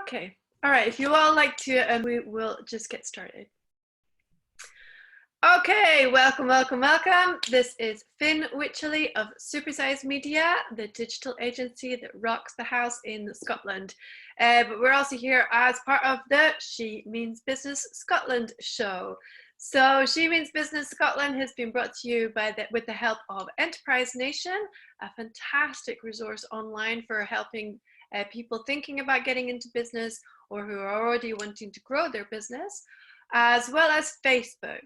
Okay. All right. If you all like to, we will just get started. Okay. Welcome, welcome, welcome. This is Finn Wycherley of Supersize Media, the digital agency that rocks the house in Scotland. But we're also here as part of the She Means Business Scotland show. So She Means Business Scotland has been brought to you with the help of Enterprise Nation, a fantastic resource online for helping people thinking about getting into business or who are already wanting to grow their business, as well as Facebook.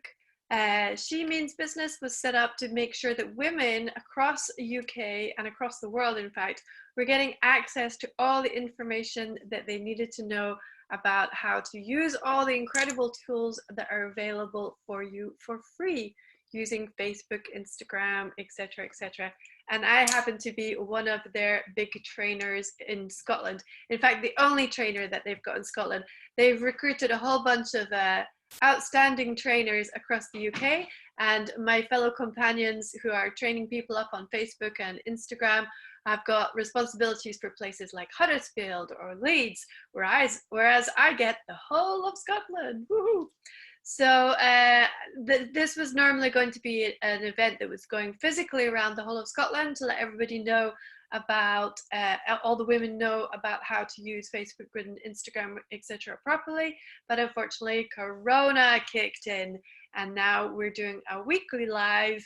She Means Business was set up to make sure that women across the UK and across the world, in fact, were getting access to all the information that they needed to know about how to use all the incredible tools that are available for you for free using Facebook, Instagram, etc., etc. And I happen to be one of their big trainers in Scotland. In fact, the only trainer that they've got in Scotland. They've recruited a whole bunch of outstanding trainers across the UK, and my fellow companions who are training people up on Facebook and Instagram have got responsibilities for places like Huddersfield or Leeds, whereas I get the whole of Scotland. Woo-hoo. So this was normally going to be an event that was going physically around the whole of Scotland to let everybody know about, all the women know about how to use Facebook and Instagram, etc. properly. But unfortunately, Corona kicked in, and now we're doing a weekly live.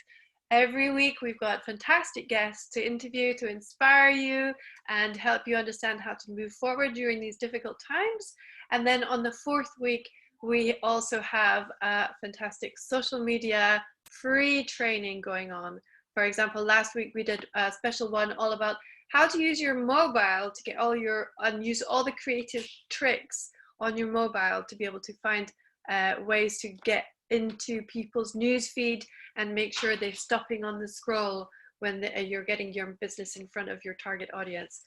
Every week we've got fantastic guests to interview to inspire you and help you understand how to move forward during these difficult times. And then on the fourth week, we also have a fantastic social media free training going on. For example, last week we did a special one all about how to use your mobile to get use all the creative tricks on your mobile to be able to find ways to get into people's news feed and make sure they're stopping on the scroll when you're getting your business in front of your target audience.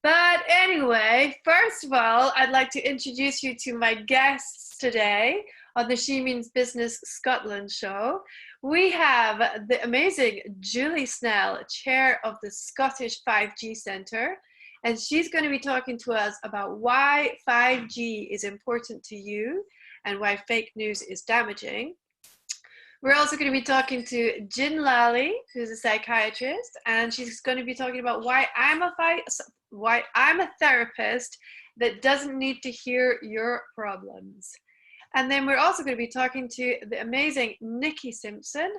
But anyway, first of all, I'd like to introduce you to my guests today on the She Means Business Scotland show. We have the amazing Julie Snell, chair of the Scottish 5G Centre, and she's going to be talking to us about why 5G is important to you and why fake news is damaging. We're also going to be talking to Gin Lalli, who's a psychiatrist, and she's going to be talking about why I'm a therapist that doesn't need to hear your problems. And then we're also going to be talking to the amazing Nikki Simpson,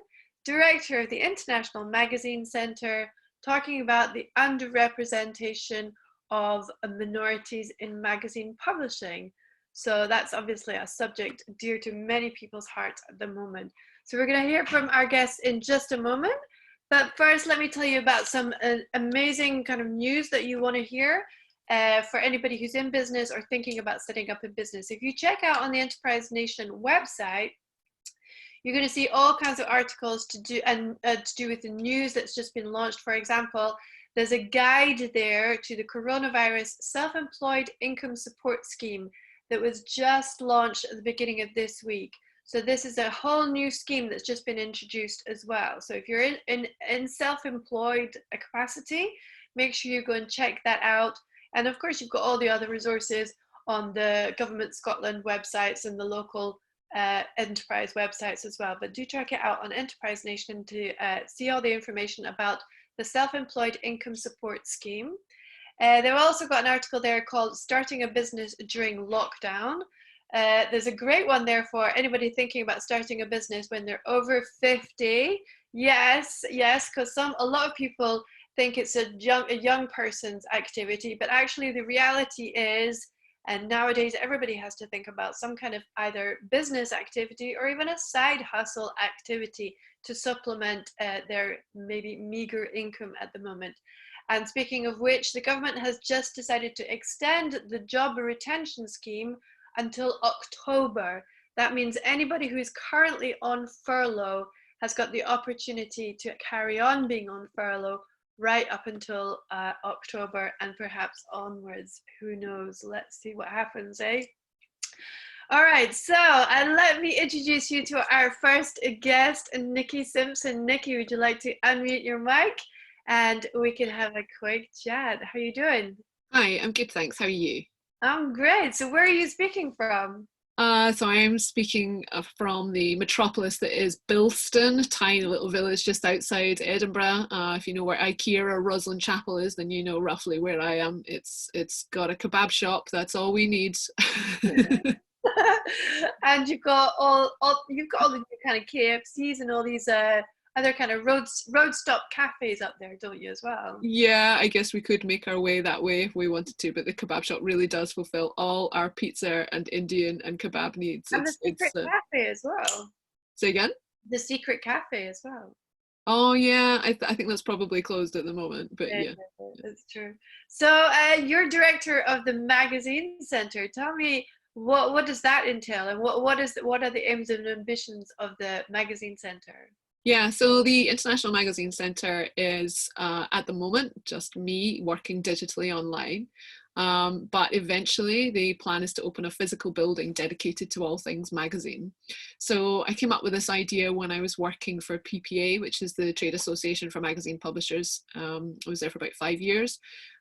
director of the International Magazine Centre, talking about the underrepresentation of minorities in magazine publishing. So that's obviously a subject dear to many people's hearts at the moment. So we're going to hear from our guests in just a moment. But first, let me tell you about some amazing kind of news that you want to hear for anybody who's in business or thinking about setting up a business. If you check out on the Enterprise Nation website, you're going to see all kinds of articles to do with the news that's just been launched. For example, there's a guide there to the coronavirus self-employed income support scheme that was just launched at the beginning of this week. So this is a whole new scheme that's just been introduced as well. So if you're in self-employed capacity, make sure you go and check that out. And of course, you've got all the other resources on the Government Scotland websites and the local enterprise websites as well. But do check it out on Enterprise Nation to see all the information about the self-employed income support scheme. They've also got an article there called Starting a Business During Lockdown. There's a great one there for anybody thinking about starting a business when they're over 50. Yes, because a lot of people think it's a young person's activity, but actually the reality is, and nowadays everybody has to think about some kind of either business activity or even a side hustle activity to supplement their maybe meager income at the moment. And speaking of which, the government has just decided to extend the job retention scheme until October. That means anybody who is currently on furlough has got the opportunity to carry on being on furlough right up until October and perhaps onwards. Who knows? Let's see what happens, eh? All right, so let me introduce you to our first guest, Nikki Simpson. Nikki, would you like to unmute your mic and we can have a quick chat? How are you doing? Hi, I'm good, thanks. How are you? I'm great. So where are you speaking from? So I'm speaking from the metropolis that is Bilston, tiny little village just outside Edinburgh. If you know where IKEA or Roslyn Chapel is, then you know roughly where I am. It's got a kebab shop. That's all we need. And you've got all the kind of KFCs and all these other kind of road stop cafes up there, don't you, as well? Yeah, I guess we could make our way that way if we wanted to, but the kebab shop really does fulfill all our pizza and Indian and kebab needs. And the It's secret cafe as well. Say again? The secret cafe as well. Oh yeah, I think that's probably closed at the moment, but Yeah, yeah. that's true. So you're director of the magazine center. Tell me what does that entail, and what are the aims and ambitions of the magazine center? Yeah, so the International Magazine Centre is at the moment just me working digitally online. But eventually, the plan is to open a physical building dedicated to all things magazine. So I came up with this idea when I was working for PPA, which is the Trade Association for Magazine Publishers. I was there for about 5 years.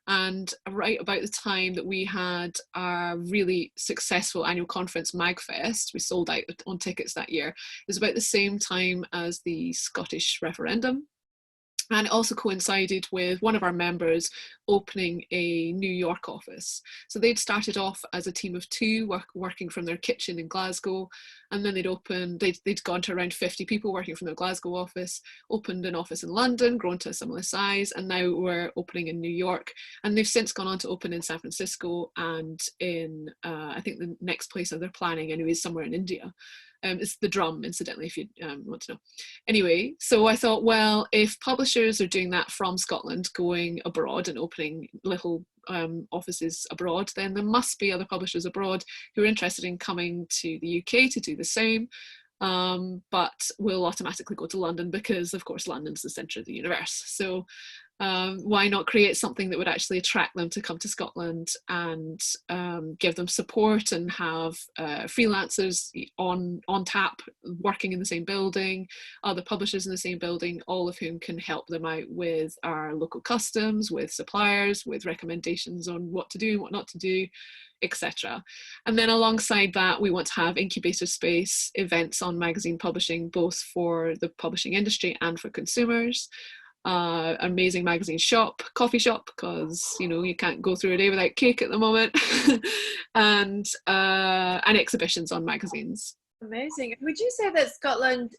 And right about the time that we had our really successful annual conference, MagFest, we sold out on tickets that year. It was about the same time as the Scottish referendum. And it also coincided with one of our members opening a New York office. So they'd started off as a team of two working from their kitchen in Glasgow. And then they'd gone to around 50 people working from their Glasgow office, opened an office in London, grown to a similar size. And now we're opening in New York. And they've since gone on to open in San Francisco and in, I think the next place that they're planning anyway is somewhere in India. It's the Drum, incidentally, if you want to know. Anyway, so I thought, well, if publishers are doing that from Scotland, going abroad and opening little offices abroad, then there must be other publishers abroad who are interested in coming to the UK to do the same. But will automatically go to London because, of course, London's the centre of the universe. So why not create something that would actually attract them to come to Scotland and give them support and have freelancers on tap working in the same building, other publishers in the same building, all of whom can help them out with our local customs, with suppliers, with recommendations on what to do and what not to do, etc. And then alongside that, we want to have incubator space events on magazine publishing, both for the publishing industry and for consumers. Amazing magazine shop, coffee shop, because you can't go through a day without cake at the moment, and exhibitions on magazines. Amazing. Would you say that Scotland,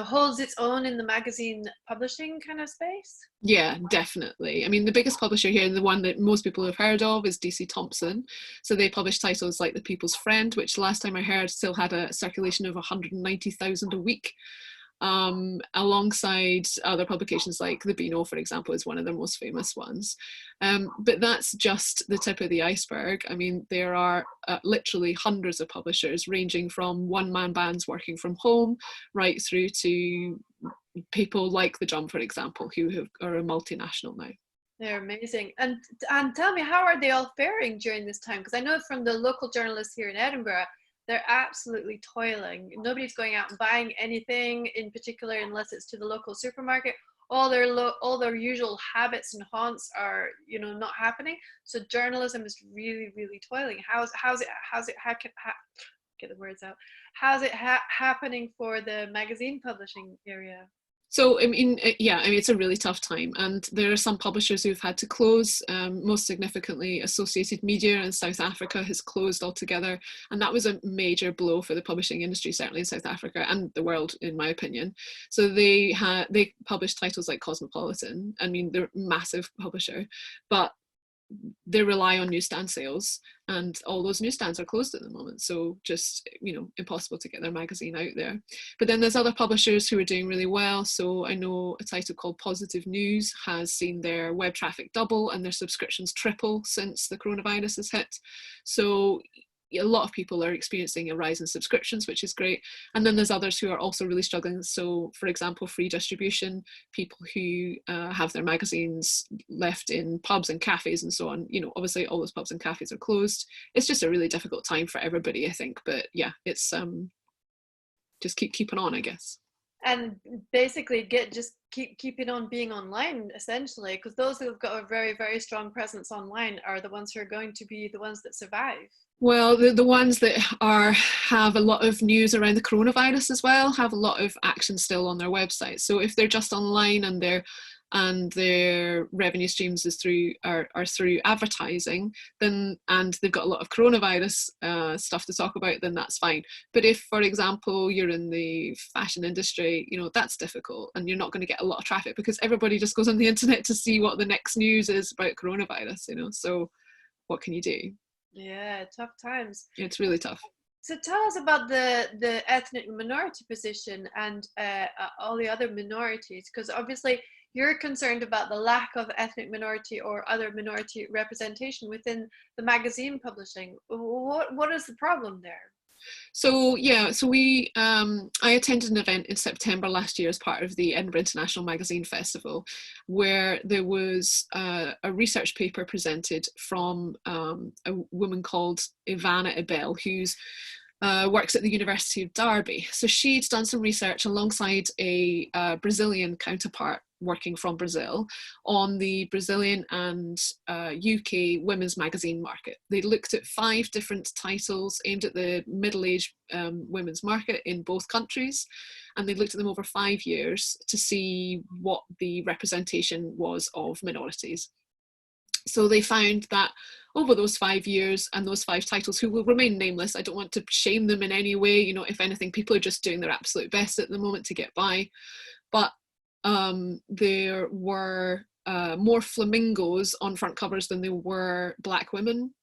holds its own in the magazine publishing kind of space? Yeah, definitely. I mean, the biggest publisher here, and the one that most people have heard of, is DC Thompson. So they publish titles like The People's Friend, which last time I heard still had a circulation of 190,000 a week. Alongside other publications like The Beano, for example, is one of their most famous ones. But that's just the tip of the iceberg. I mean, there are literally hundreds of publishers, ranging from one-man bands working from home right through to people like The Drum, for example, who are a multinational now. They're amazing. And tell me, how are they all faring during this time? Because I know from the local journalists here in Edinburgh, they're absolutely toiling. Nobody's going out and buying anything in particular unless it's to the local supermarket. All their usual habits and haunts are, not happening. So journalism is really, really toiling. Get the words out. How's it happening for the magazine publishing area? So, I mean, it's a really tough time. And there are some publishers who've had to close. Most significantly, Associated Media in South Africa has closed altogether. And that was a major blow for the publishing industry, certainly in South Africa and the world, in my opinion. So they published titles like Cosmopolitan. I mean, they're a massive publisher, but they rely on newsstand sales, and all those newsstands are closed at the moment, so just impossible to get their magazine out there. But then there's other publishers who are doing really well. So I know a title called Positive News has seen their web traffic double and their subscriptions triple since the coronavirus has hit. So a lot of people are experiencing a rise in subscriptions, which is great. And then there's others who are also really struggling. So, for example, free distribution, people who have their magazines left in pubs and cafes and so on. Obviously all those pubs and cafes are closed. It's just a really difficult time for everybody, I think. But yeah, it's just keeping on, I guess. And basically keeping on being online, essentially, because those who have got a very, very strong presence online are the ones who are going to be the ones that survive. Well, the ones that have a lot of news around the coronavirus as well have a lot of action still on their website. So if they're just online and their revenue streams are through advertising, then, and they've got a lot of coronavirus stuff to talk about, then that's fine. But if, for example, you're in the fashion industry, you know, that's difficult, and you're not going to get a lot of traffic because everybody just goes on the internet to see what the next news is about coronavirus, you know. So what can you do? Yeah, tough times. It's really tough. So tell us about the ethnic minority position and all the other minorities, because obviously you're concerned about the lack of ethnic minority or other minority representation within the magazine publishing. What is the problem there? So yeah, so I attended an event in September last year as part of the Edinburgh International Magazine Festival, where there was a research paper presented from a woman called Ivana Abel, who's works at the University of Derby. So she'd done some research alongside a Brazilian counterpart working from Brazil on the Brazilian and UK women's magazine market. They looked at 5 different titles aimed at the middle-aged women's market in both countries, and they looked at them over 5 years to see what the representation was of minorities. So they found that over those 5 years and those 5 titles, who will remain nameless, I don't want to shame them in any way, you know, if anything, people are just doing their absolute best at the moment to get by. But there were more flamingos on front covers than there were black women,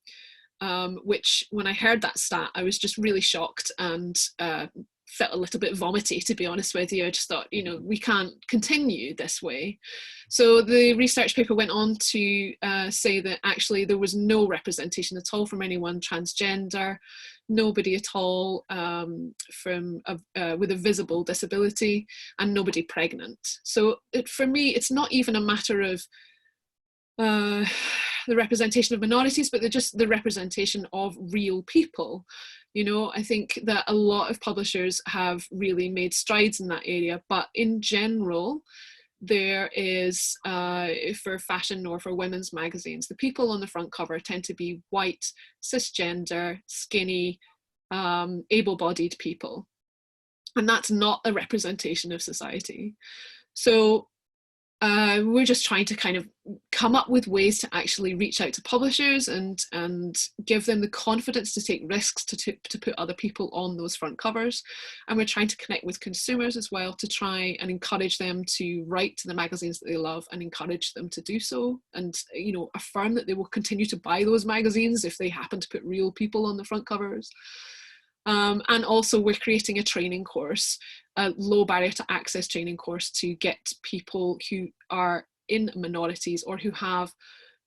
which when I heard that stat, I was just really shocked and felt a little bit vomity, to be honest with you. I just thought, you know, we can't continue this way. So the research paper went on to say that actually there was no representation at all from anyone transgender, nobody at all with a visible disability, and nobody pregnant. So for me, it's not even a matter of the representation of minorities, but just the representation of real people. You know, I think that a lot of publishers have really made strides in that area, but in general, there is, for fashion or for women's magazines, the people on the front cover tend to be white, cisgender, skinny, able-bodied people. And that's not a representation of society. So we're just trying to kind of come up with ways to actually reach out to publishers and give them the confidence to take risks to put other people on those front covers. And we're trying to connect with consumers as well to try and encourage them to write to the magazines that they love and encourage them to do so, and, you know, affirm that they will continue to buy those magazines if they happen to put real people on the front covers. And also we're creating a training course, a low barrier to access training course, to get people who are in minorities or who have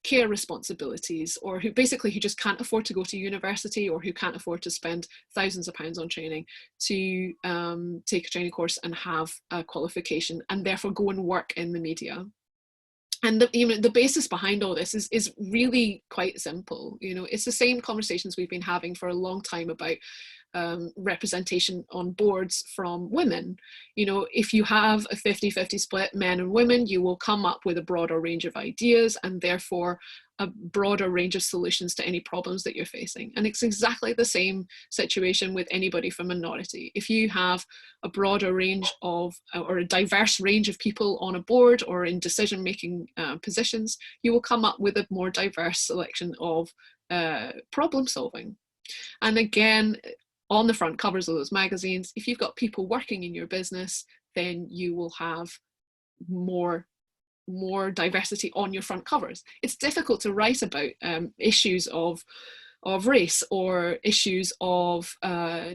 care responsibilities, or who just can't afford to go to university, or who can't afford to spend thousands of pounds on training, to take a training course and have a qualification, and therefore go and work in the media. And the basis behind all this is really quite simple. You know, it's the same conversations we've been having for a long time about representation on boards from women. You know, if you have a 50-50 split, men and women, you will come up with a broader range of ideas and therefore a broader range of solutions to any problems that you're facing. And it's exactly the same situation with anybody from minority. If you have a broader range of, or a diverse range of people on a board or in decision-making positions, you will come up with a more diverse selection of problem solving. And again, on the front covers of those magazines, if you've got people working in your business, then you will have more diversity on your front covers. It's difficult to write about issues of race or issues of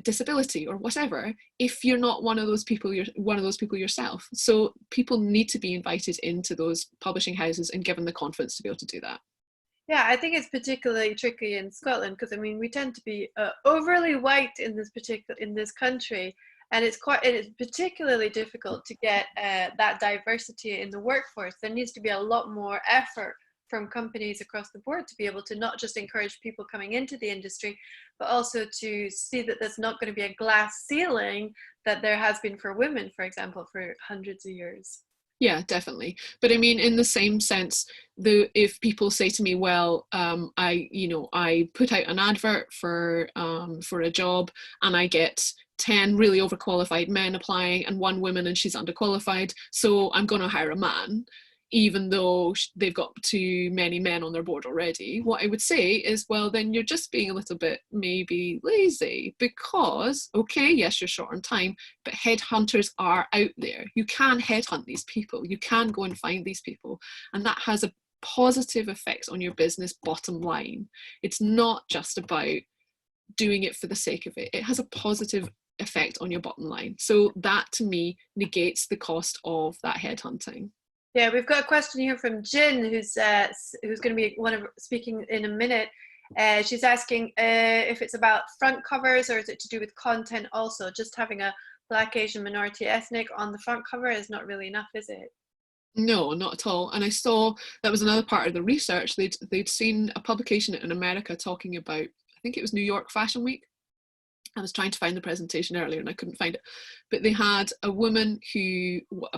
disability or whatever if you're not one of those people yourself. So people need to be invited into those publishing houses and given the confidence to be able to do that. Yeah, I think it's particularly tricky in Scotland because, I mean, we tend to be overly white in this country, and it's particularly difficult to get that diversity in the workforce. There needs to be a lot more effort from companies across the board to be able to not just encourage people coming into the industry, but also to see that there's not going to be a glass ceiling that there has been for women, for example, for hundreds of years. Yeah, definitely. But I mean, in the same sense, if people say to me, well, I put out an advert for a job and I get 10 really overqualified men applying and 1 woman and she's underqualified, so I'm going to hire a man, even though they've got too many men on their board already. What I would say is, well, then you're just being a little bit maybe lazy, because, okay, yes, you're short on time, but headhunters are out there. You can headhunt these people. You can go and find these people. And that has a positive effect on your business bottom line. It's not just about doing it for the sake of it. It has a positive effect on your bottom line. So that, to me, negates the cost of that headhunting. Yeah, we've got a question here from Gin, who's going to be speaking in a minute. She's asking if it's about front covers or is it to do with content also? Just having a Black, Asian, minority, ethnic on the front cover is not really enough, is it? No, not at all. And I saw that was another part of the research. They'd seen a publication in America talking about, I think it was New York Fashion Week. I was trying to find the presentation earlier and I couldn't find it, but they had a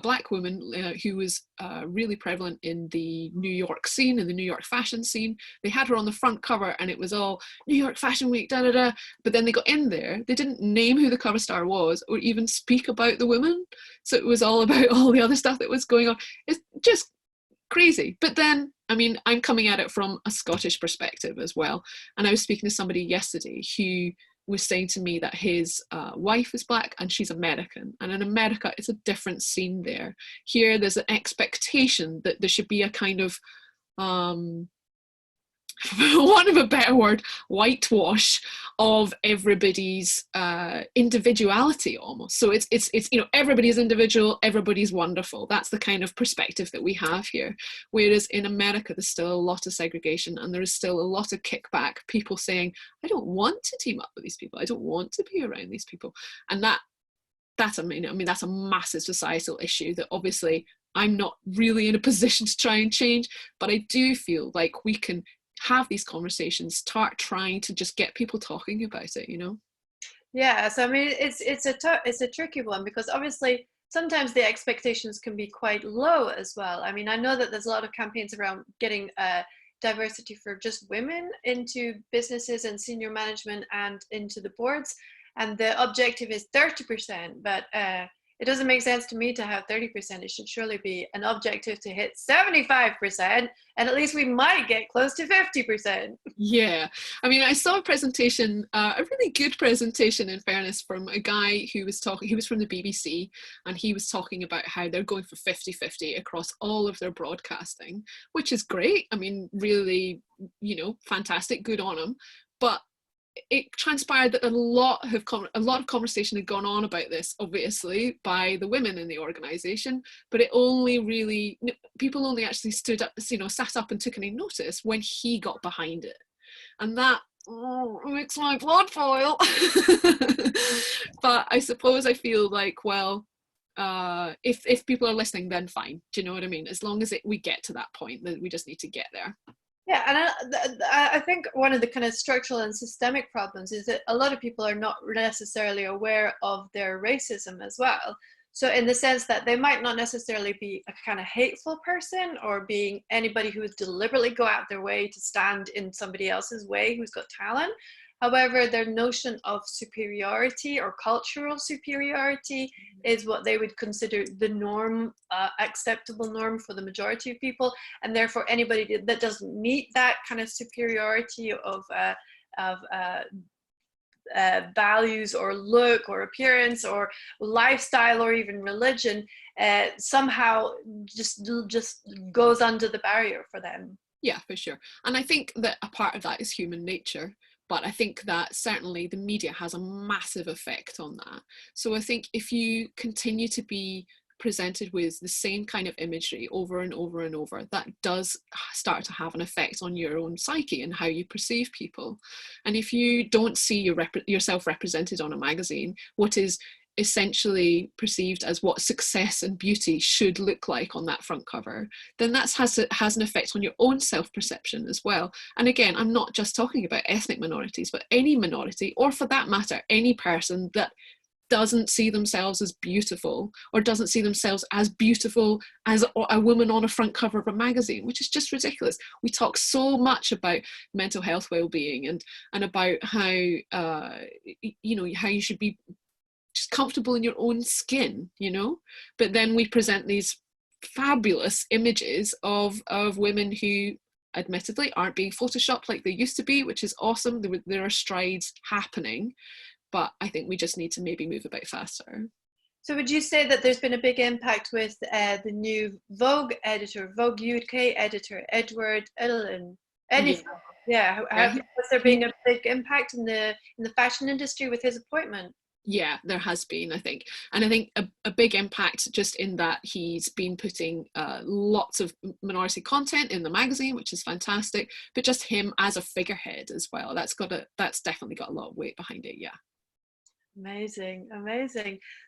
Black woman who was really prevalent in the New York scene, in the New York fashion scene. They had her on the front cover and it was all New York Fashion Week, da da da. But then they got in there, they didn't name who the cover star was or even speak about the woman. So it was all about all the other stuff that was going on. It's just crazy. But then, I mean, I'm coming at it from a Scottish perspective as well. And I was speaking to somebody yesterday who was saying to me that his wife is Black and she's American, and in America it's a different scene there. Here there's an expectation that there should be a kind of one of a better word, whitewash of everybody's individuality almost. So it's everybody's individual, everybody's wonderful. That's the kind of perspective that we have here. Whereas in America, there's still a lot of segregation and there is still a lot of kickback. People saying, I don't want to team up with these people. I don't want to be around these people. And that's a massive societal issue that obviously I'm not really in a position to try and change, but I do feel like we can have these conversations, start trying to just get people talking about it, Yeah, so I mean, it's a tricky one because obviously sometimes the expectations can be quite low as well. I mean, I know that there's a lot of campaigns around getting diversity for just women into businesses and senior management and into the boards, and the objective is 30%, but it doesn't make sense to me to have 30%. It should surely be an objective to hit 75%, and at least we might get close to 50%. Yeah, I mean, I saw a presentation, a really good presentation in fairness, from a guy who was talking, he was from the BBC, and he was talking about how they're going for 50-50 across all of their broadcasting, which is great. I mean, really, fantastic, good on him. But it transpired that a lot of conversation had gone on about this, obviously, by the women in the organisation, but people only actually stood up, sat up and took any notice when he got behind it. And that makes my blood boil. But I suppose I feel like, well, if people are listening, then fine. Do you know what I mean? As long as we get to that point, that we just need to get there. Yeah, and I think one of the kind of structural and systemic problems is that a lot of people are not necessarily aware of their racism as well. So in the sense that they might not necessarily be a kind of hateful person or being anybody who would deliberately go out their way to stand in somebody else's way who's got talent. However, their notion of superiority or cultural superiority is what they would consider the norm, acceptable norm for the majority of people. And therefore, anybody that doesn't meet that kind of superiority of values or look or appearance or lifestyle or even religion somehow just goes under the barrier for them. Yeah, for sure. And I think that a part of that is human nature. But I think that certainly the media has a massive effect on that. So I think if you continue to be presented with the same kind of imagery over and over and over, that does start to have an effect on your own psyche and how you perceive people. And if you don't see yourself represented on a magazine, what is essentially perceived as what success and beauty should look like on that front cover, then that has an effect on your own self-perception as well. And again, I'm not just talking about ethnic minorities, but any minority, or for that matter, any person that doesn't see themselves as beautiful, or doesn't see themselves as beautiful as a woman on a front cover of a magazine, which is just ridiculous. We talk so much about mental health well-being and about how how you should be just comfortable in your own skin, but then we present these fabulous images of women who admittedly aren't being photoshopped like they used to be, which is awesome. There are strides happening, but I think we just need to maybe move a bit faster. So would you say that there's been a big impact with the new Vogue editor, Vogue UK editor, Edward Ellen? Yeah. Has there been a big impact in the fashion industry with his appointment? Yeah, there has been, I think. And I think a big impact just in that he's been putting lots of minority content in the magazine, which is fantastic, but just him as a figurehead as well. That's definitely got a lot of weight behind it, yeah. Amazing.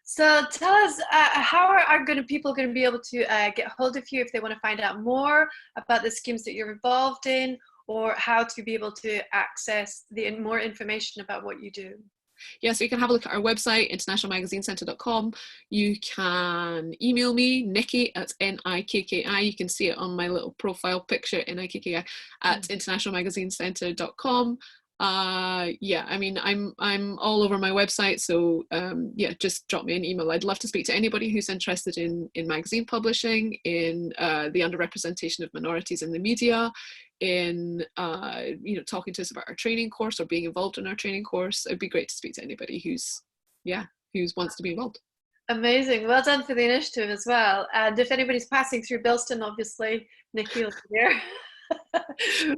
So tell us, how are people going to be able to get hold of you if they want to find out more about the schemes that you're involved in, or how to be able to access more information about what you do? Yeah, so you can have a look at our website, internationalmagazinecentre.com. You can email me, Nikki, that's Nikki. You can see it on my little profile picture, Nikki, at internationalmagazinecentre.com. Yeah, I mean, I'm all over my website, so yeah, just drop me an email. I'd love to speak to anybody who's interested in magazine publishing, in the underrepresentation of minorities in the media, in talking to us about our training course or being involved in our training course. It'd be great to speak to anybody who wants to be involved. Amazing. Well done for the initiative as well. And if anybody's passing through Bilston, obviously Nikki will be there.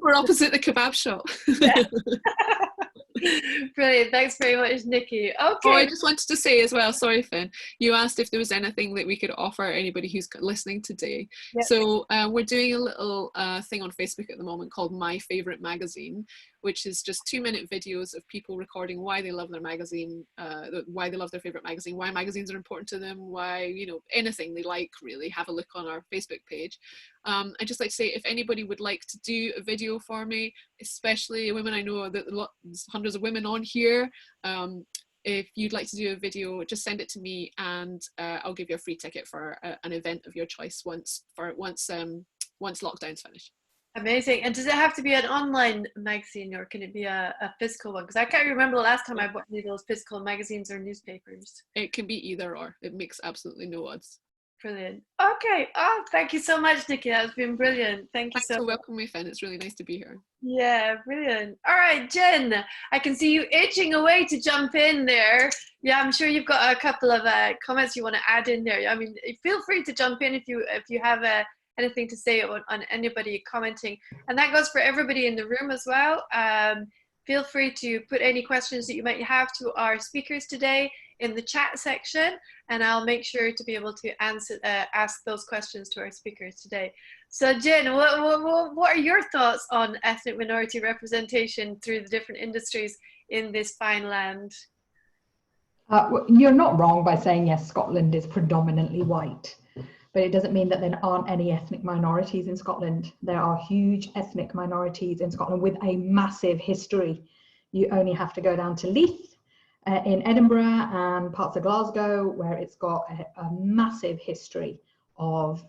We're opposite the kebab shop. Brilliant. Thanks very much, Nikki. Okay. Oh, I just wanted to say as well, sorry, Finn, you asked if there was anything that we could offer anybody who's listening today. Yep. So we're doing a little thing on Facebook at the moment called My Favorite Magazine, which is just 2-minute videos of people recording why they love their magazine, why they love their favorite magazine, why magazines are important to them, why, anything they like, really. Have a look on our Facebook page. I'd just like to say, if anybody would like to do a video for me, especially women, I know that there's hundreds of women on here. If you'd like to do a video, just send it to me, and I'll give you a free ticket for an event of your choice once lockdown's finished. Amazing. And does it have to be an online magazine, or can it be a physical one? Because I can't remember the last time I bought any of those physical magazines or newspapers. It can be either or. It makes absolutely no odds. Brilliant. Okay. Oh, thank you so much, Nikki. That's been brilliant. Thank you so much. Thanks for welcoming me, Finn. It's really nice to be here. Yeah, brilliant. All right, Jen, I can see you itching away to jump in there. Yeah, I'm sure you've got a couple of comments you want to add in there. I mean, feel free to jump in if you have anything to say on anybody commenting. And that goes for everybody in the room as well. Feel free to put any questions that you might have to our speakers today in the chat section, and I'll make sure to be able to ask those questions to our speakers today. So Jen, what are your thoughts on ethnic minority representation through the different industries in this fine land? You're not wrong by saying, yes, Scotland is predominantly white, but it doesn't mean that there aren't any ethnic minorities in Scotland. There are huge ethnic minorities in Scotland with a massive history. You only have to go down to Leith in Edinburgh and parts of Glasgow, where it's got a massive history of,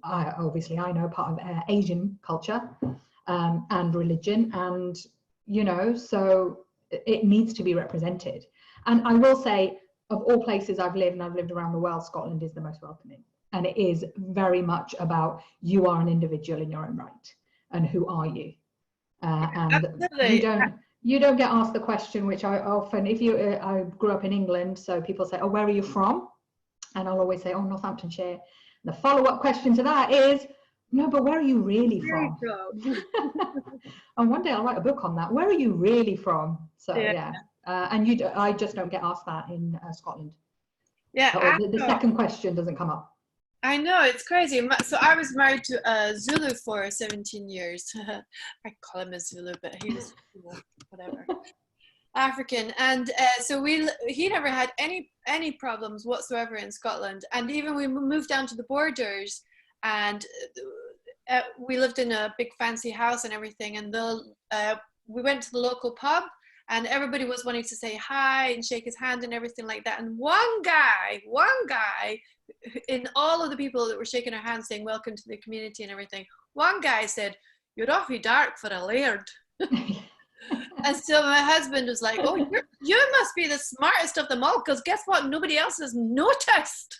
obviously I know, part of Asian culture and religion, and so it needs to be represented. And I will say, of all places I've lived, and I've lived around the world, Scotland is the most welcoming. And it is very much about, you are an individual in your own right, and who are you? And Absolutely. You don't get asked the question, which I often, I grew up in England, so people say, oh, where are you from? And I'll always say, oh, Northamptonshire. And the follow-up question to that is, no, but where are you really from? And one day I'll write a book on that. Where are you really from? So yeah. And I just don't get asked that in Scotland. Yeah. The second question doesn't come up. I know, it's crazy. So I was married to a Zulu for 17 years. I call him a Zulu, but he was, whatever. African, and so he never had any problems whatsoever in Scotland. And even we moved down to the borders, and we lived in a big fancy house and everything, and we went to the local pub, and everybody was wanting to say hi and shake his hand and everything like that. And one guy, in all of the people that were shaking their hands saying welcome to the community and everything, one guy said, "You're awfully dark for a laird." And so my husband was like, "Oh, you must be the smartest of them all, because guess what? Nobody else has noticed."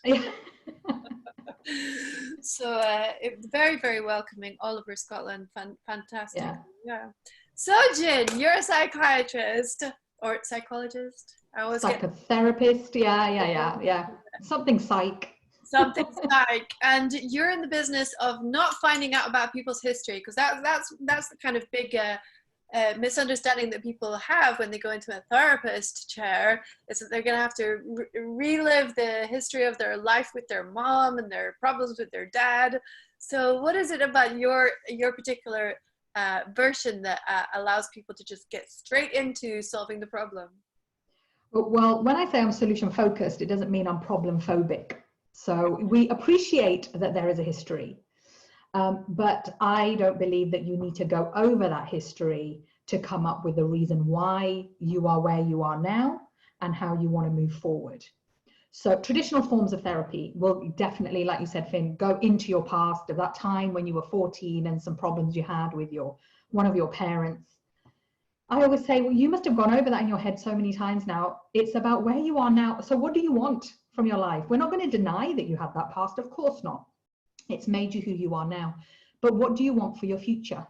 So it was very, very welcoming, all over Scotland. Fantastic. Yeah. So Gin, you're a psychiatrist or psychologist? I always Psychotherapist. Yeah. Something psych. Something psych. And you're in the business of not finding out about people's history, because that's the kind of big misunderstanding that people have when they go into a therapist chair, is that they're going to have to relive the history of their life with their mom and their problems with their dad. So what is it about your particular version that allows people to just get straight into solving the problem? Well, when I say I'm solution focused, it doesn't mean I'm problem phobic. So we appreciate that there is a history. But I don't believe that you need to go over that history to come up with a reason why you are where you are now and how you want to move forward. So traditional forms of therapy will definitely, like you said, Finn, go into your past, of that time when you were 14 and some problems you had with one of your parents. I always say, well, you must have gone over that in your head so many times now. It's about where you are now. So what do you want from your life? We're not going to deny that you had that past, of course not. It's made you who you are now. But what do you want for your future?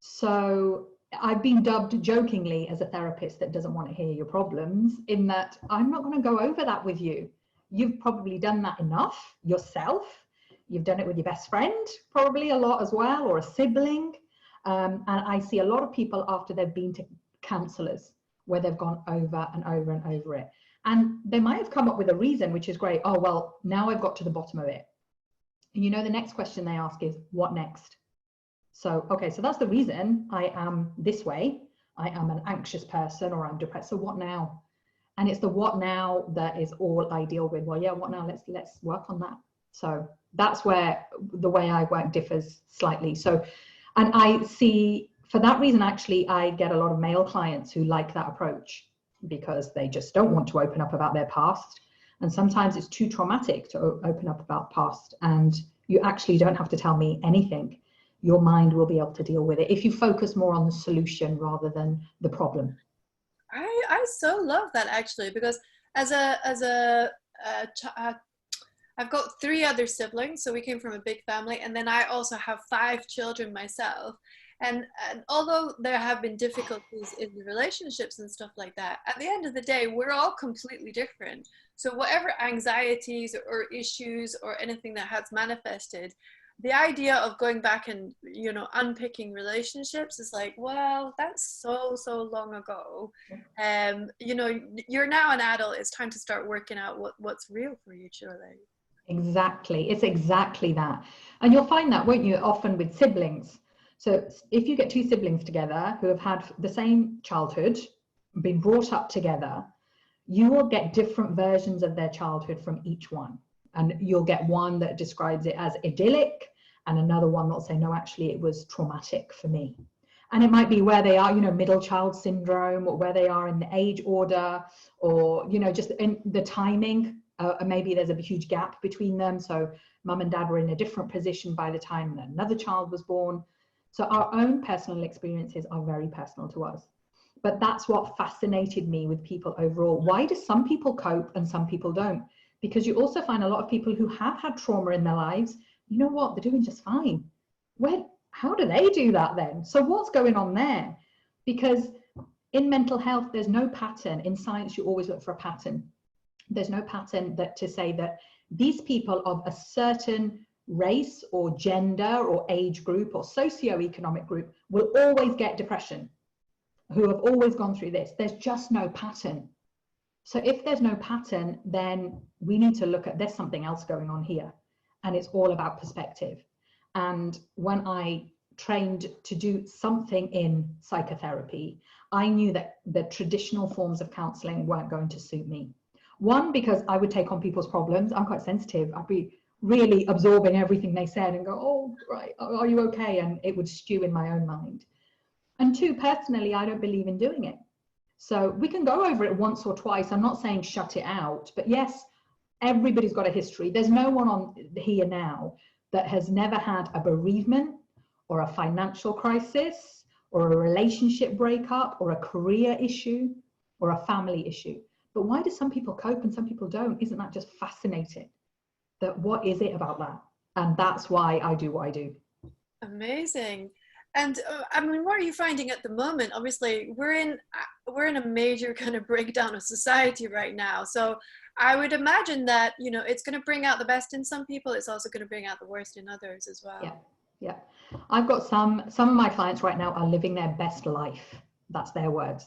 So I've been dubbed jokingly as a therapist that doesn't want to hear your problems, in that I'm not going to go over that with you. You've probably done that enough yourself. You've done it with your best friend, probably a lot as well, or a sibling. And I see a lot of people after they've been to counsellors where they've gone over and over and over it. And they might have come up with a reason, which is great. Oh, well, now I've got to the bottom of it. And the next question they ask is, what next? So, okay, so that's the reason I am this way. I am an anxious person, or I'm depressed. So what now? And it's the what now that is all I deal with. Well, yeah, what now? Let's work on that. So that's where the way I work differs slightly. So, and I see, for that reason, actually, I get a lot of male clients who like that approach, because they just don't want to open up about their past. And sometimes it's too traumatic to open up about past, and you actually don't have to tell me anything. Your mind will be able to deal with it if you focus more on the solution rather than the problem. I so love that, actually, because I've got 3 other siblings, so we came from a big family, and then I also have 5 children myself. And although there have been difficulties in the relationships and stuff like that, at the end of the day, we're all completely different. So whatever anxieties or issues or anything that has manifested, the idea of going back and, unpicking relationships is like, well, that's so long ago. You're now an adult. It's time to start working out what's real for you, surely. Exactly. It's exactly that. And you'll find that, won't you, often with siblings. So if you get 2 siblings together who have had the same childhood, been brought up together, you will get different versions of their childhood from each one. And you'll get one that describes it as idyllic, and another one that'll say, no, actually, it was traumatic for me. And it might be where they are, middle child syndrome, or where they are in the age order, or, just in the timing. Maybe there's a huge gap between them. So mum and dad were in a different position by the time that another child was born. So our own personal experiences are very personal to us. But that's what fascinated me with people overall. Why do some people cope and some people don't? Because you also find a lot of people who have had trauma in their lives, you know what, they're doing just fine. How do they do that then? So what's going on there? Because in mental health, there's no pattern. In science, you always look for a pattern. There's no pattern to say that these people of a certain race or gender or age group or socioeconomic group will always get depression, who have always gone through this. There's just no pattern. So if there's no pattern, then we need to look at, there's something else going on here. And it's all about perspective. And when I trained to do something in psychotherapy, I knew that the traditional forms of counseling weren't going to suit me. One, because I would take on people's problems. I'm quite sensitive. I'd be really absorbing everything they said and go, oh, right, are you okay? And it would stew in my own mind. And two, personally, I don't believe in doing it. So we can go over it once or twice. I'm not saying shut it out, but yes, everybody's got a history. There's no one on here now that has never had a bereavement or a financial crisis or a relationship breakup or a career issue or a family issue. But why do some people cope and some people don't? Isn't that just fascinating? That what is it about that? And that's why I do what I do. Amazing. And I mean, what are you finding at the moment? Obviously, we're in a major kind of breakdown of society right now. So I would imagine that, you know, it's going to bring out the best in some people. It's also going to bring out the worst in others as well. Yeah, yeah. I've got some of my clients right now are living their best life. That's their words.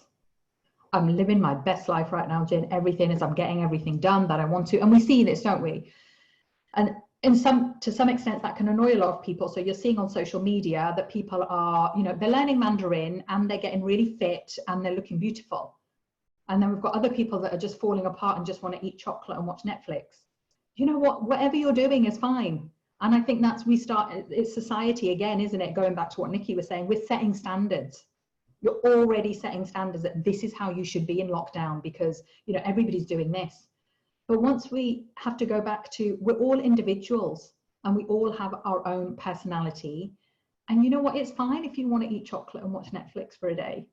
I'm living my best life right now, Gin. Everything is, I'm getting everything done that I want to. And we see this, don't we? And to some extent, that can annoy a lot of people. So you're seeing on social media that people are, you know, they're learning Mandarin and they're getting really fit and they're looking beautiful. And then we've got other people that are just falling apart and just want to eat chocolate and watch Netflix. You know what? Whatever you're doing is fine. And I think it's society again, isn't it? Going back to what Nikki was saying, we're setting standards. You're already setting standards that this is how you should be in lockdown because, you know, everybody's doing this. But once we have to go back to, we're all individuals and we all have our own personality. And you know what? It's fine if you want to eat chocolate and watch Netflix for a day.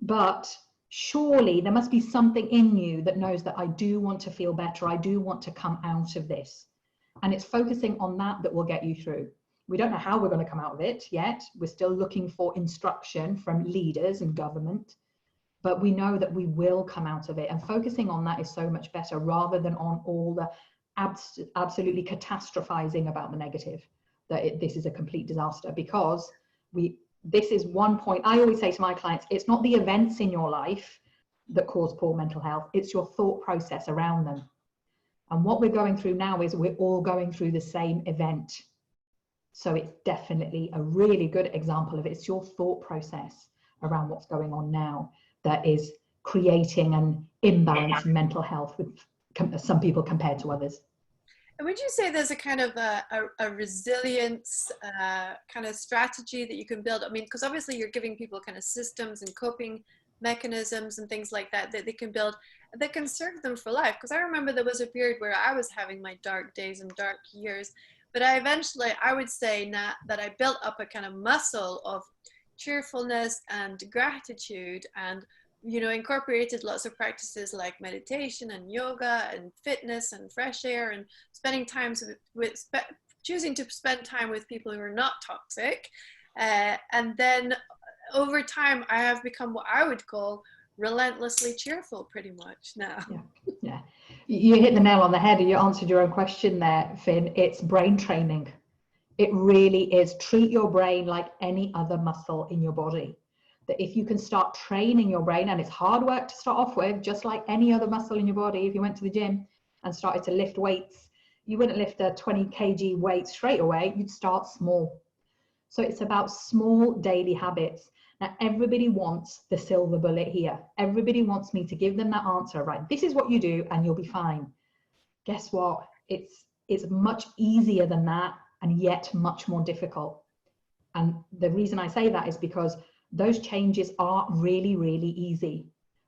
But surely there must be something in you that knows that I do want to feel better. I do want to come out of this. And it's focusing on that will get you through. We don't know how we're going to come out of it yet. We're still looking for instruction from leaders and government. But we know that we will come out of it, and focusing on that is so much better rather than on all the absolutely catastrophizing about the negative, that this is a complete disaster. Because this is one point I always say to my clients, it's not the events in your life that cause poor mental health, it's your thought process around them. And what we're going through now is we're all going through the same event. So it's definitely a really good example of it. It's your thought process around what's going on now that is creating an imbalance in mental health with some people compared to others. And would you say there's a kind of a resilience kind of strategy that you can build? I mean, because obviously you're giving people kind of systems and coping mechanisms and things like that they can build that can serve them for life. Because I remember there was a period where I was having my dark days and dark years, but I would say that I built up a kind of muscle of cheerfulness and gratitude, and you know, incorporated lots of practices like meditation and yoga and fitness and fresh air and spending time choosing to spend time with people who are not toxic, and then over time I have become what I would call relentlessly cheerful pretty much now. Yeah, you hit the nail on the head and you answered your own question there, Finn. It's brain training. It really is. Treat your brain like any other muscle in your body. That if you can start training your brain, and it's hard work to start off with, just like any other muscle in your body. If you went to the gym and started to lift weights, you wouldn't lift a 20 kg weight straight away. You'd start small. So it's about small daily habits. Now, everybody wants the silver bullet here. Everybody wants me to give them that answer, right? This is what you do and you'll be fine. Guess what? It's much easier than that, and yet much more difficult. And the reason I say that is because those changes are really, really easy,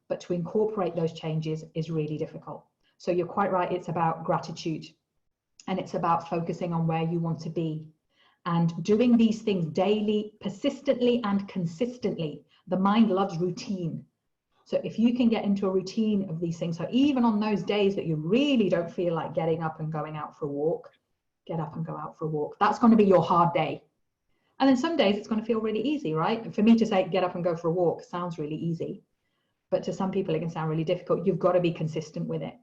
but to incorporate those changes is really difficult. So you're quite right. It's about gratitude, and it's about focusing on where you want to be and doing these things daily, persistently and consistently. The mind loves routine. So if you can get into a routine of these things, so even on those days that you really don't feel like getting up and going out for a walk, get up and go out for a walk. That's going to be your hard day. And then some days it's going to feel really easy, right? And for me to say, get up and go for a walk sounds really easy. But to some people, it can sound really difficult. You've got to be consistent with it.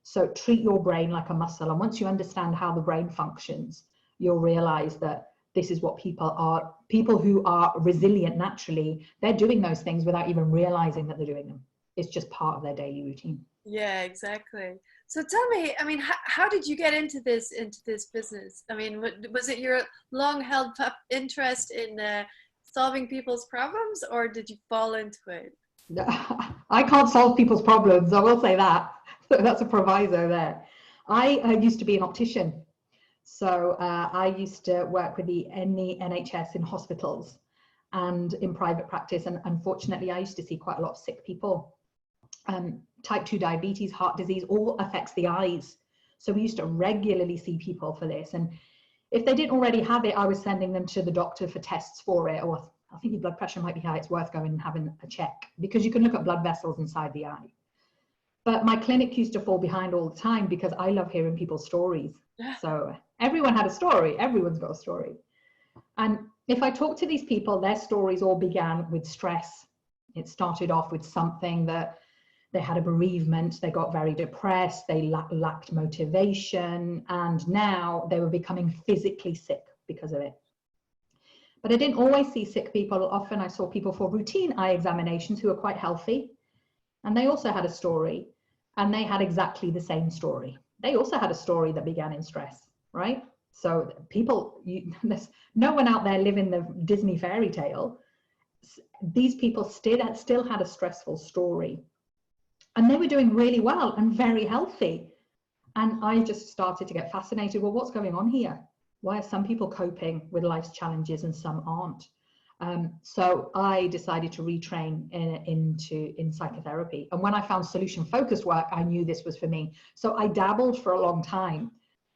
So treat your brain like a muscle. And once you understand how the brain functions, you'll realize that this is what people who are resilient naturally, they're doing those things without even realizing that they're doing them. It's just part of their daily routine. Yeah, exactly. So tell me, I mean, how did you get into this business? I mean, was it your long held up interest in solving people's problems, or did you fall into it? I can't solve people's problems, I will say that. That's a proviso there. I used to be an optician. So I used to work with the NHS in hospitals and in private practice. And unfortunately, I used to see quite a lot of sick people. Type 2 diabetes, heart disease, all affects the eyes. So we used to regularly see people for this. And if they didn't already have it, I was sending them to the doctor for tests for it. Or I think your blood pressure might be high, it's worth going and having a check, because you can look at blood vessels inside the eye. But my clinic used to fall behind all the time because I love hearing people's stories. So everyone had a story, everyone's got a story. And if I talk to these people, their stories all began with stress. It started off with something that they had a bereavement, they got very depressed, they lacked motivation, and now they were becoming physically sick because of it. But I didn't always see sick people. Often I saw people for routine eye examinations who were quite healthy, and they also had a story, and they had exactly the same story. They also had a story that began in stress, right? So people, there's no one out there living the Disney fairy tale. These people still had a stressful story, and they were doing really well and very healthy. And I just started to get fascinated. Well, what's going on here? Why are some people coping with life's challenges and some aren't? So I decided to retrain in psychotherapy. And when I found solution-focused work, I knew this was for me. So I dabbled for a long time.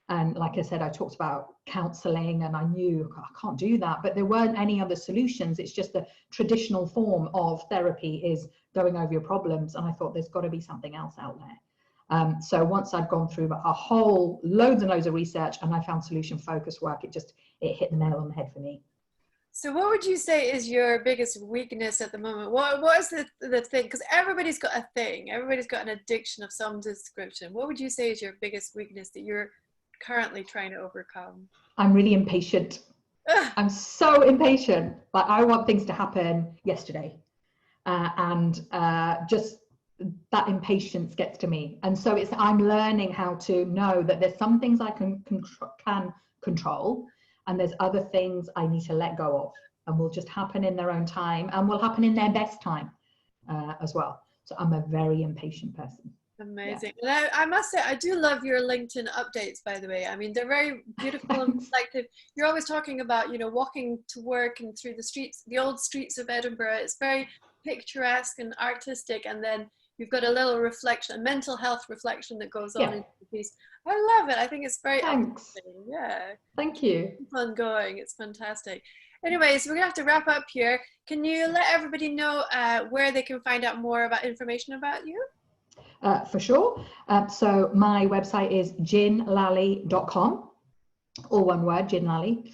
And like I said, I talked about counseling, and I knew I can't do that, but there weren't any other solutions. It's just the traditional form of therapy is going over your problems. And I thought there's got to be something else out there. So once I'd gone through a whole loads and loads of research and I found solution-focused work, it hit the nail on the head for me. So what would you say is your biggest weakness at the moment? What is the thing? Because everybody's got a thing. Everybody's got an addiction of some description. What would you say is your biggest weakness that you're currently trying to overcome? I'm really impatient. I'm so impatient. Like, I want things to happen yesterday. Just that impatience gets to me. And so I'm learning how to know that there's some things I can control, and there's other things I need to let go of, and will just happen in their own time and will happen in their best time as well. So I'm a very impatient person. Amazing. Yeah. And I must say, I do love your LinkedIn updates, by the way. I mean, they're very beautiful and reflective. You're always talking about, walking to work and through the streets, the old streets of Edinburgh. It's very picturesque and artistic. And then you've got a little reflection, a mental health reflection that goes on in the piece. I love it. I think it's very uplifting. Yeah. Thank you. Keep on going. It's fantastic. Anyway, so we're gonna have to wrap up here. Can you let everybody know where they can find out more about information about you? For sure. So my website is ginlalli.com, all one word, Gin Lalli.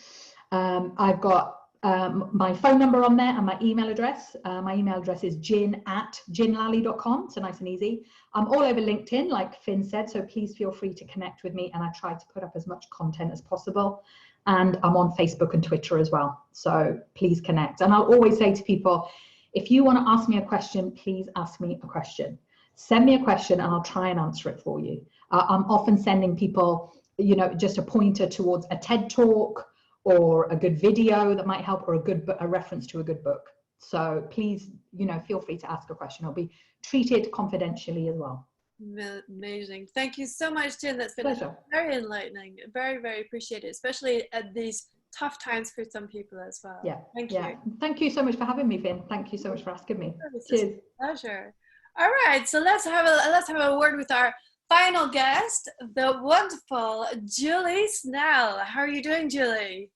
I've got my phone number on there and my email address. My email address is gin@ginlalli.com, so nice and easy. I'm all over LinkedIn, like Finn said, so please feel free to connect with me, and I try to put up as much content as possible. And I'm on Facebook and Twitter as well, so please connect. And I'll always say to people, if you want to ask me a question, please ask me a question. Send me a question and I'll try and answer it for you. I'm often sending people, just a pointer towards a TED talk or a good video that might help, or a reference to a good book. So please, feel free to ask a question. It'll be treated confidentially as well. Amazing. Thank you so much, Gin. That's been very enlightening. Very, very appreciated, especially at these tough times for some people as well. Yeah. Thank you. Thank you so much for having me, Finn. Thank you so much for asking me. Cheers. Pleasure. All right, so let's have a word with our final guest, the wonderful Julie Snell. How are you doing, Julie?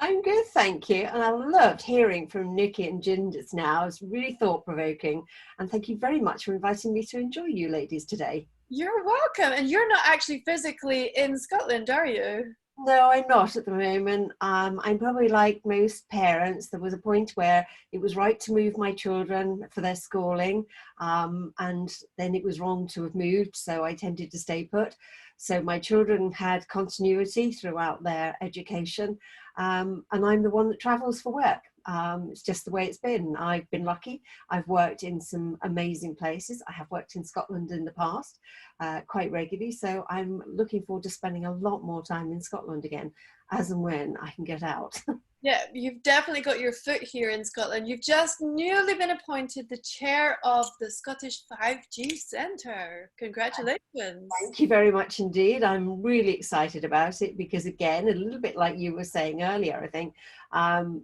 I'm good, thank you. And I loved hearing from Nikki and Gin just now. It was really thought-provoking. And thank you very much for inviting me to enjoy you ladies today. You're welcome. And you're not actually physically in Scotland, are you? No, I'm not at the moment. I'm probably like most parents. There was a point where it was right to move my children for their schooling, and then it was wrong to have moved, so I tended to stay put. So my children had continuity throughout their education, and I'm the one that travels for work. It's just the way it's been. I've been lucky. I've worked in some amazing places. I have worked in Scotland in the past quite regularly, so I'm looking forward to spending a lot more time in Scotland again, as and when I can get out. Yeah, you've definitely got your foot here in Scotland. You've just newly been appointed the chair of the Scottish 5G Centre. Congratulations. Thank you very much indeed. I'm really excited about it because, again, a little bit like you were saying earlier, I think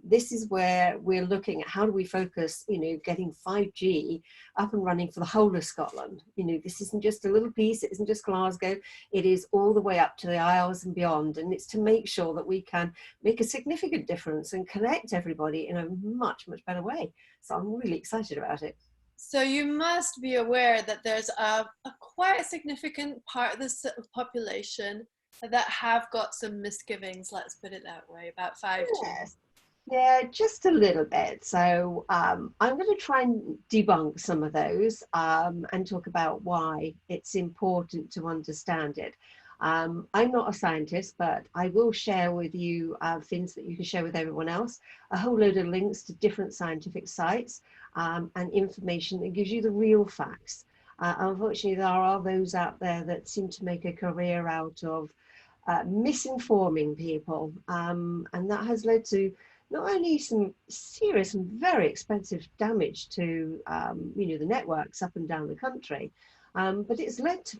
this is where we're looking at how do we focus, getting 5G up and running for the whole of Scotland. This isn't just a little piece, it isn't just Glasgow, it is all the way up to the Isles and beyond. And it's to make sure that we can make a significant difference and connect everybody in a much, much better way. So I'm really excited about it. So you must be aware that there's a quite a significant part of the population that have got some misgivings, let's put it that way, about 5G. Yes. Yeah, just a little bit. So I'm going to try and debunk some of those and talk about why it's important to understand it. I'm not a scientist, but I will share with you things that you can share with everyone else, a whole load of links to different scientific sites and information that gives you the real facts. Unfortunately, there are those out there that seem to make a career out of misinforming people, and that has led to not only some serious and very expensive damage to the networks up and down the country, but it's led to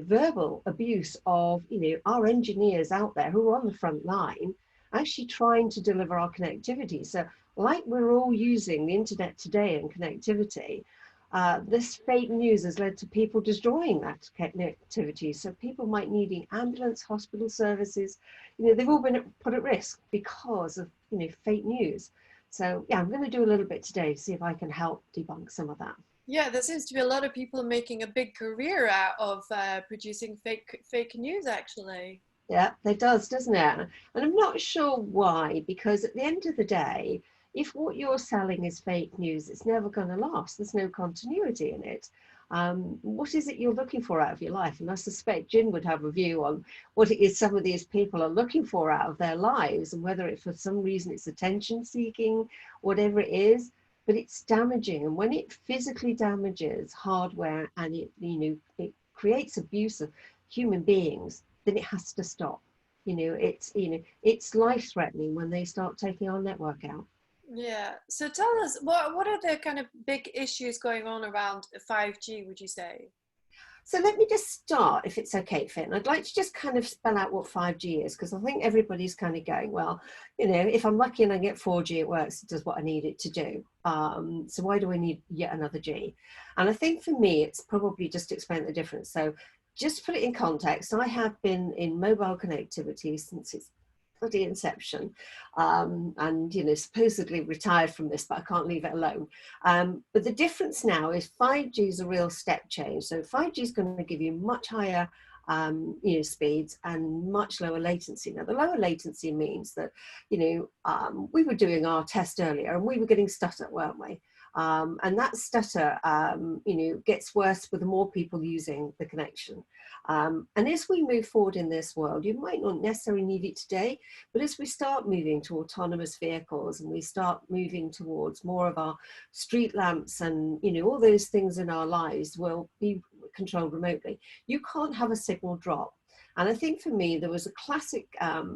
verbal abuse of our engineers out there who are on the front line actually trying to deliver our connectivity. So like we're all using the internet today and connectivity, this fake news has led to people destroying that connectivity. So people might needing ambulance, hospital services, they've all been put at risk because of fake news. So yeah, I'm going to do a little bit today to see if I can help debunk some of that. Yeah, there seems to be a lot of people making a big career out of producing fake news, actually. Yeah, it does, doesn't it? And I'm not sure why, because at the end of the day, if what you're selling is fake news, it's never going to last. There's no continuity in it. What is it you're looking for out of your life? And I suspect Gin would have a view on what it is some of these people are looking for out of their lives, and whether it for some reason it's attention seeking, whatever it is, but it's damaging. And when it physically damages hardware and it creates abuse of human beings, then it has to stop. It's life-threatening when they start taking our network out. Yeah. So tell us, what are the kind of big issues going on around 5G, would you say? So let me just start, if it's okay, Finn. I'd like to just kind of spell out what 5G is, because I think everybody's kind of going, well, if I'm lucky and I get 4G, it works, it does what I need it to do. So why do I need yet another G? And I think for me, it's probably just to explain the difference. So just to put it in context, I have been in mobile connectivity since its bloody inception, and supposedly retired from this, but I can't leave it alone. But the difference now is 5G is a real step change. So 5G is going to give you much higher speeds and much lower latency. Now the lower latency means that we were doing our test earlier and we were getting stutter, weren't we? And that stutter, gets worse with the more people using the connection. And as we move forward in this world, you might not necessarily need it today, but as we start moving to autonomous vehicles and we start moving towards more of our street lamps and, all those things in our lives will be controlled remotely, you can't have a signal drop. And I think for me, there was a classic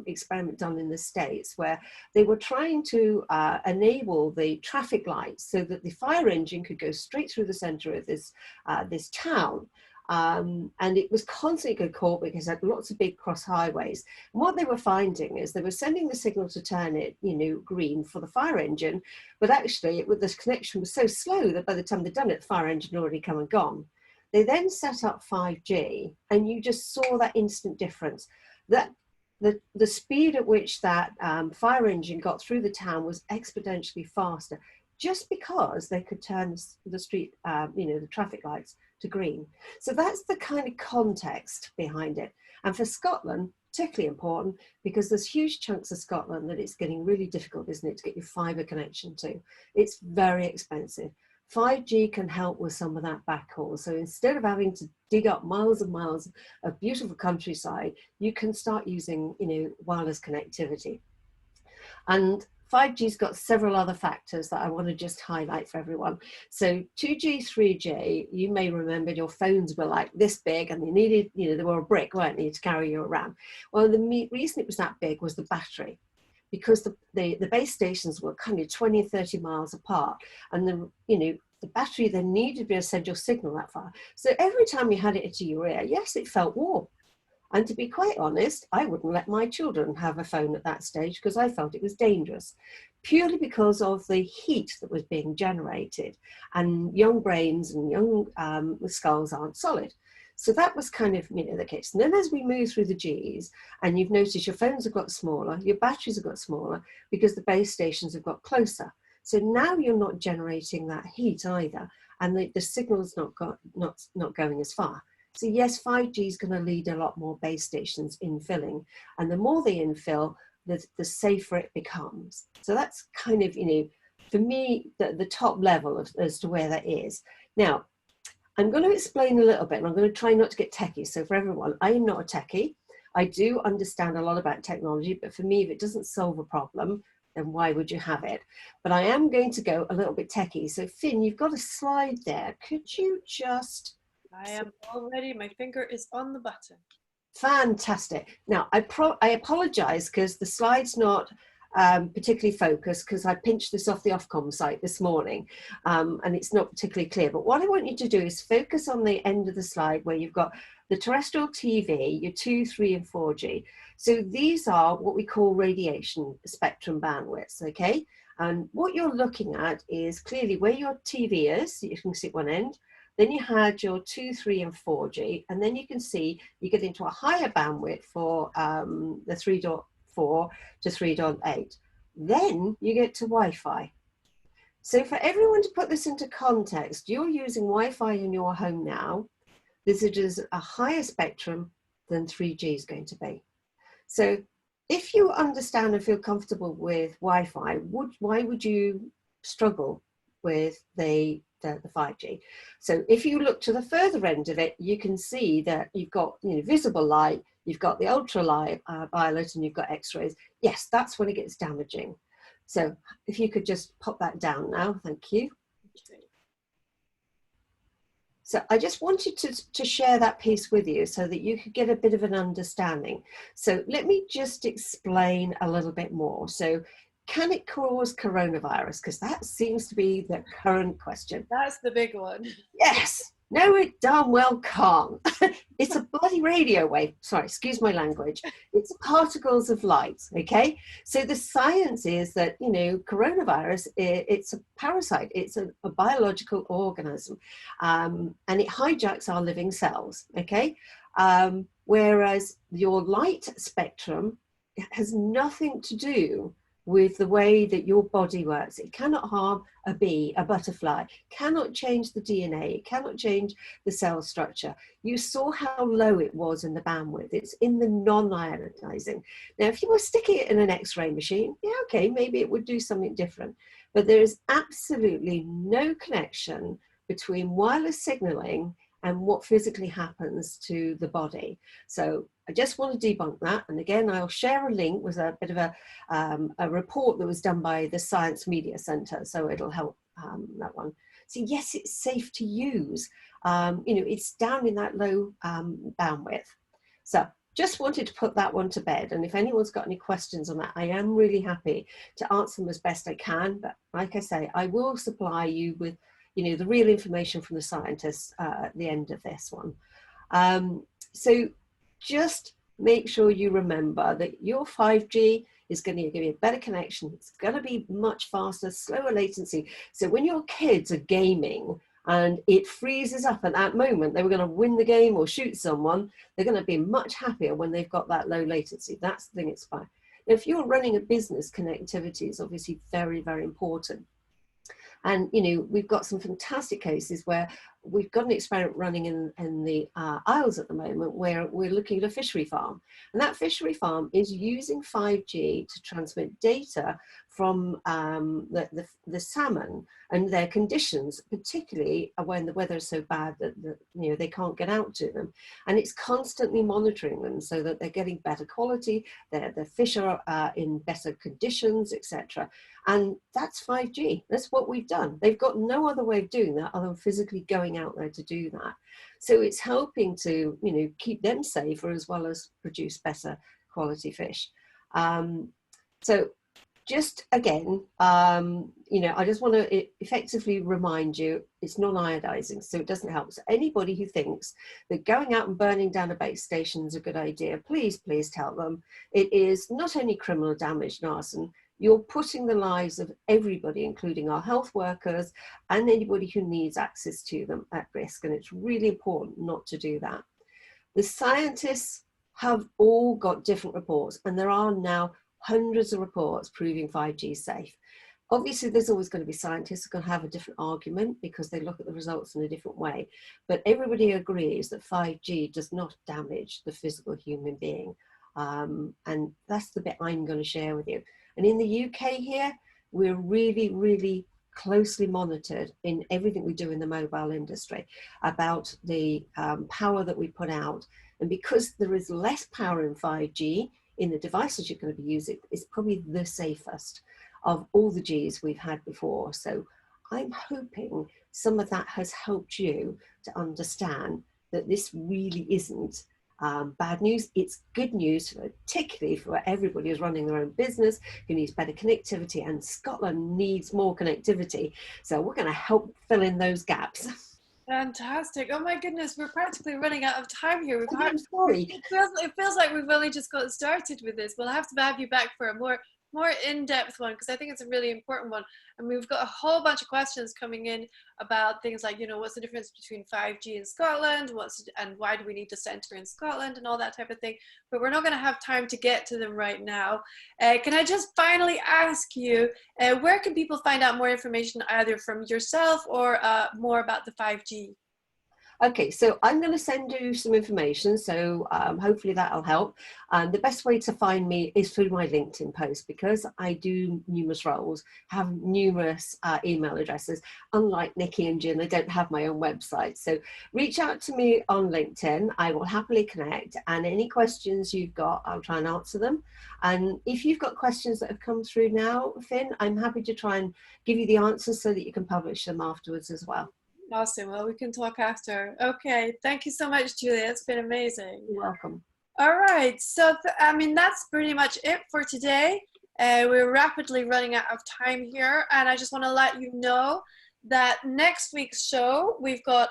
experiment done in the States where they were trying to enable the traffic lights so that the fire engine could go straight through the center of this town. And it was constantly getting caught because it had lots of big cross highways. And what they were finding is they were sending the signal to turn it, green for the fire engine, but actually this connection was so slow that by the time they'd done it, the fire engine had already come and gone. They then set up 5G, and you just saw that instant difference. That the speed at which that fire engine got through the town was exponentially faster, just because they could turn the street, the traffic lights to green. So that's the kind of context behind it. And for Scotland, particularly important, because there's huge chunks of Scotland that it's getting really difficult, isn't it, to get your fibre connection to. It's very expensive. 5G can help with some of that backhaul. So instead of having to dig up miles and miles of beautiful countryside, you can start using, wireless connectivity. And 5G's got several other factors that I want to just highlight for everyone. So 2G, 3G, you may remember your phones were like this big and they needed, they were a brick, weren't they, to carry you around. Well, the reason it was that big was the battery. because the base stations were kind of 20 or 30 miles apart, and the battery then needed to be able to send your signal that far. So every time you had it into your ear, yes, it felt warm. And to be quite honest, I wouldn't let my children have a phone at that stage because I felt it was dangerous, purely because of the heat that was being generated. And young brains and young skulls aren't solid. So that was kind of, the case. And then as we move through the Gs, and you've noticed your phones have got smaller, your batteries have got smaller because the base stations have got closer. So now you're not generating that heat either, and the signal's not going as far. So yes, 5G is going to lead a lot more base stations infilling, and the more they infill, the safer it becomes. So that's kind of, for me, the top level as to where that is. Now, I'm going to explain a little bit, and I'm going to try not to get techie. So for everyone, I am not a techie. I do understand a lot about technology, but for me, if it doesn't solve a problem, then why would you have it? But I am going to go a little bit techie. So Finn, you've got a slide there. Could you just... I am all ready. My finger is on the button. Fantastic. Now, I apologize because the slide's not particularly focused because I pinched this off the Ofcom site this morning and it's not particularly clear. But what I want you to do is focus on the end of the slide where you've got the terrestrial TV, your 2, 3 and 4G. So these are what we call radiation spectrum bandwidths, okay? And what you're looking at is clearly where your TV is, you can see at one end. Then you had your 2, 3 and 4G, and then you can see you get into a higher bandwidth for the 3.4 to 3.8. Then you get to Wi-Fi. So for everyone to put this into context, you're using Wi-Fi in your home now. This is a higher spectrum than 3G is going to be. So if you understand and feel comfortable with Wi-Fi, why would you struggle with the 5G? So if you look to the further end of it, you can see that you've got visible light, you've got the ultraviolet, and you've got X-rays. Yes, that's when it gets damaging. So if you could just pop that down now, thank you. So I just wanted to share that piece with you so that you could get a bit of an understanding. So let me just explain a little bit more. So can it cause coronavirus? Because that seems to be the current question. That's the big one. Yes. No, it darn well can't. It's a bloody radio wave. Sorry, excuse my language. It's particles of light, okay? So the science is that, coronavirus, it's a parasite. It's a biological organism, and it hijacks our living cells, okay? Whereas your light spectrum has nothing to do with the way that your body works. It cannot harm a bee, a butterfly, cannot change the DNA, it cannot change the cell structure. You saw how low it was in the bandwidth. It's in the non-ionizing. Now, if you were sticking it in an X-ray machine, yeah, okay, maybe it would do something different. But there is absolutely no connection between wireless signaling and what physically happens to the body. So I just want to debunk that. And again, I'll share a link with a bit of a report that was done by the Science Media Centre. So it'll help that one. So yes, it's safe to use. It's down in that low bandwidth. So just wanted to put that one to bed. And if anyone's got any questions on that, I am really happy to answer them as best I can. But like I say, I will supply you with the real information from the scientists at the end of this one. So just make sure you remember that your 5G is going to give you a better connection. It's going to be much faster, slower latency. So when your kids are gaming and it freezes up at that moment, they were going to win the game or shoot someone, they're going to be much happier when they've got that low latency. That's the thing it's fine. If you're running a business, connectivity is obviously very, very important. And, we've got some fantastic cases where we've got an experiment running in the Isles at the moment where we're looking at a fishery farm. And that fishery farm is using 5G to transmit data from the salmon and their conditions, particularly when the weather is so bad that they can't get out to them. And it's constantly monitoring them so that they're getting better quality, the fish are in better conditions, etc. And that's 5G. That's what we've done. They've got no other way of doing that other than physically going out there to do that. So it's helping to, keep them safer as well as produce better quality fish. So just again, you know, I just want to effectively remind you, it's non-iodizing, so it doesn't help. So anybody who thinks that going out and burning down a base station is a good idea, please, please tell them it is not only criminal damage and arson, you're putting the lives of everybody, including our health workers and anybody who needs access to them, at risk. And it's really important not to do that. The scientists have all got different reports, and there are now hundreds of reports proving 5G is safe. Obviously, there's always going to be scientists who are going to have a different argument because they look at the results in a different way. But everybody agrees that 5G does not damage the physical human being. And that's the bit I'm going to share with you. And in the UK here, we're really, really closely monitored in everything we do in the mobile industry about the power that we put out. And because there is less power in 5G in the devices you're going to be using, it's probably the safest of all the Gs we've had before. So I'm hoping some of that has helped you to understand that this really isn't bad news. It's good news, particularly for everybody who's running their own business, who needs better connectivity, and Scotland needs more connectivity. So we're going to help fill in those gaps. Fantastic. Oh my goodness, we're practically running out of time here. I'm sorry. It feels like we've only just got started with this. We'll have to have you back for a more in-depth one, because I think it's a really important one. And we've got a whole bunch of questions coming in about things like, you know, what's the difference between 5G in Scotland, and why do we need a centre in Scotland, and all that type of thing. But we're not going to have time to get to them right now. Can I just finally ask you, where can people find out more information, either from yourself or more about the 5G? Okay, so I'm going to send you some information, so hopefully that'll help. And the best way to find me is through my LinkedIn post, because I do numerous roles, have numerous email addresses. Unlike Nikki and Gin, I don't have my own website. So reach out to me on LinkedIn. I will happily connect, and any questions you've got, I'll try and answer them. And if you've got questions that have come through now, Finn, I'm happy to try and give you the answers so that you can publish them afterwards as well. Awesome. Well, we can talk after. Okay. Thank you so much, Julia. It's been amazing. You're welcome. All right. So, I mean, that's pretty much it for today. We're rapidly running out of time here. And I just want to let you know that next week's show, we've got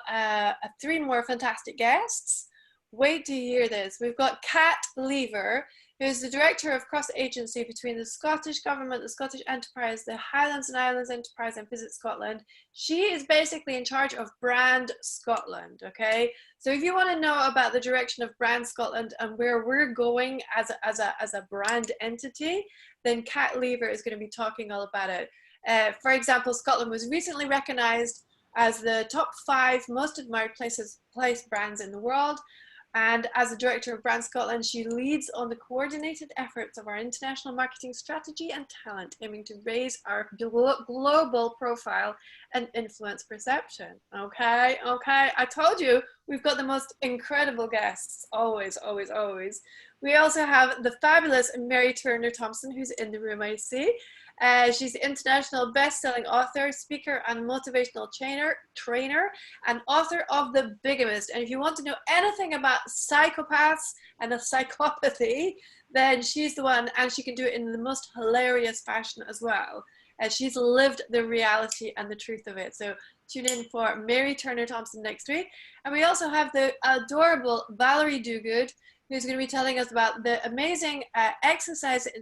3 more fantastic guests. Wait to hear this. We've got Kat Lever, who is the Director of Cross-Agency between the Scottish Government, the Scottish Enterprise, the Highlands and Islands Enterprise, and Visit Scotland. She is basically in charge of Brand Scotland, okay? So if you want to know about the direction of Brand Scotland and where we're going as a brand entity, then Kat Lever is going to be talking all about it. For example, Scotland was recently recognised as the top 5 most admired place brands in the world. And as a Director of Brand Scotland, she leads on the coordinated efforts of our international marketing strategy and talent, aiming to raise our global profile and influence perception. Okay, okay. I told you, we've got the most incredible guests, always, always, always. We also have the fabulous Mary Turner Thompson, who's in the room, I see. She's the international best-selling author, speaker, and motivational trainer, and author of The Bigamist. And if you want to know anything about psychopaths and a psychopathy, then she's the one, and she can do it in the most hilarious fashion as well. She's lived the reality and the truth of it. So tune in for Mary Turner Thompson next week. And we also have the adorable Valerie Dogood, who's going to be telling us about the amazing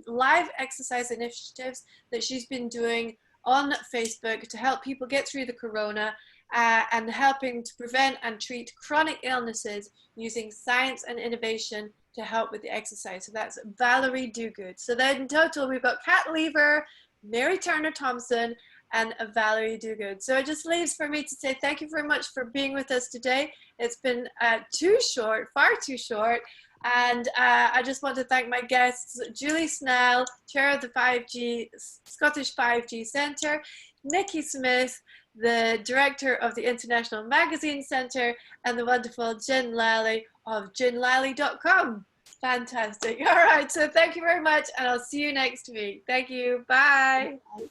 live exercise initiatives that she's been doing on Facebook to help people get through the corona and helping to prevent and treat chronic illnesses using science and innovation to help with the exercise. So that's Valerie Dogood. So then in total, we've got Kat Lever, Mary Turner Thompson, and Valerie Dogood. So it just leaves for me to say thank you very much for being with us today. It's been too short, far too short. And I just want to thank my guests, Julie Snell, Chair of the Scottish 5G Centre, Nikki Smith, the Director of the International Magazine Centre, and the wonderful Gin Lalli of ginlalli.com. Fantastic. All right, so thank you very much, and I'll see you next week. Thank you. Bye. Bye.